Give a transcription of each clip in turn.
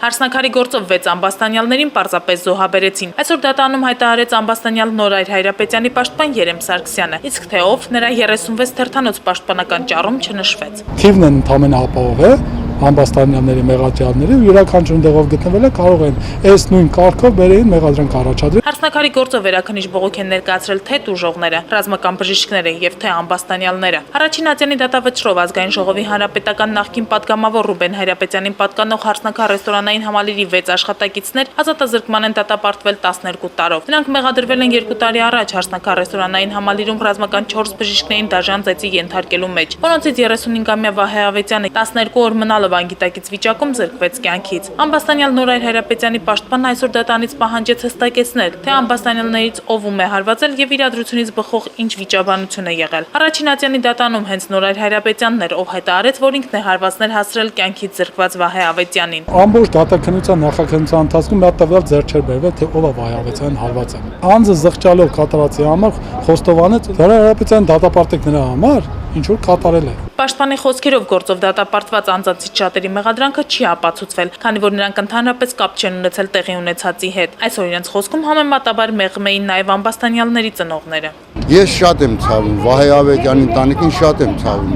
Հարսնաքարի գործով 6 ամբաստանյալներին պարզապես զոհաբերեցին։ Այսօր դատանում հայտարարեց ամբաստանյալ Նորայր Հայրապետյանի պաշտպան Երեմ Սարգսյանը, իսկ թե ով, նրա 36 թերթանոց պաշտպանական ճառում չնշվեց։ Թիվն են ընդամենը ապահով է ամբաստանյալների մեղադրյալների ու յուրաքանչյուր տեղով գտնվել է կարող են այս նույն կարգով բերեին մեղադրանք առաջադրել։ Հարսնաքարի գործով վերաքննիչ բողոք են ներկայացրել թե տուժողները, ռազմական բժիշկները եւ թե ամբաստանյալները։ Առաջին ատյանի դատավճռով ազգային ժողովի հանրապետական նախկին պատգամավոր Ռուբեն Հայրապետյանին պատկանող Հարսնաքար ռեստորանային համալիրի 6 աշխատակիցներ ազատազրկման են դատապարտվել 12 տարով։ Նրանք մեղադրվել են 2 տարի առաջ Հարսնաքար ռեստորանային համալիրում ռազմական 4 բժիշկներին դաժան ծեծի ենթարկելու մեջ, որոնցից 35-ամյա Վահե Ավետյանը 12 օր մնալով անգիտակից վիճակում զրկվեց կյանքից։ Ամբաստանյալ Նորայր Հայրապետյանի պաշտպանն այսօր դատարանից պահանջեց հստակեցնել, թե ամբաստանյալներից ով ում է հարվածել եւ իրադրությունից բխող ինչ վիճաբանություն է եղել։ Առաջին ատյանի դատանում հենց Նորայր Հայրապետյանն էր, ով հայտարարեց, որ ինքն է հարվածներ հասցրել կյանքից զրկված Վահե Ավետյանին։ Ամբողջ դատաքննության նախաքննության ընթացքում մի հատ տվյալ ձեռք չէր բերվել, թե ով է Վահե Ավետյանին հարվածել։ Անձը զղջալով կատարածի համար խոստովանեց, որ Հայրապետյանը դատապարտեք նրա համար, ինչ որ կատարել է։ Պաշտպանի խոսքերով գործով դատապարտված անձանցից շատերի մեղադրանքը չի ապացուցվել, քանի որ նրանք ընդհանրապես կապ չեն ունեցել տեղի ունեցածի հետ։ Այսօր իրենց խոսքում համեմատաբար մեղմ էին նաև ամբաստանյալների ծնողները։ Ես շատ եմ ցավում, Վահե Ավետյանի ընտանիքին շատ եմ ցավում,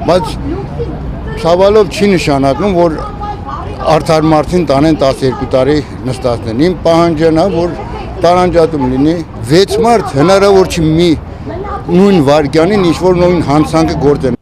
բայց ցավալով չի նշանակում, որ արդար մարդին տանեն 12 տարի նստացնեն։ Իմ պահանջն է, որ տարանջատում լինի 6 մարդ հնարավոր չի մի նույն վարկյանին ինչ որ նույն հանցանքը գործեն։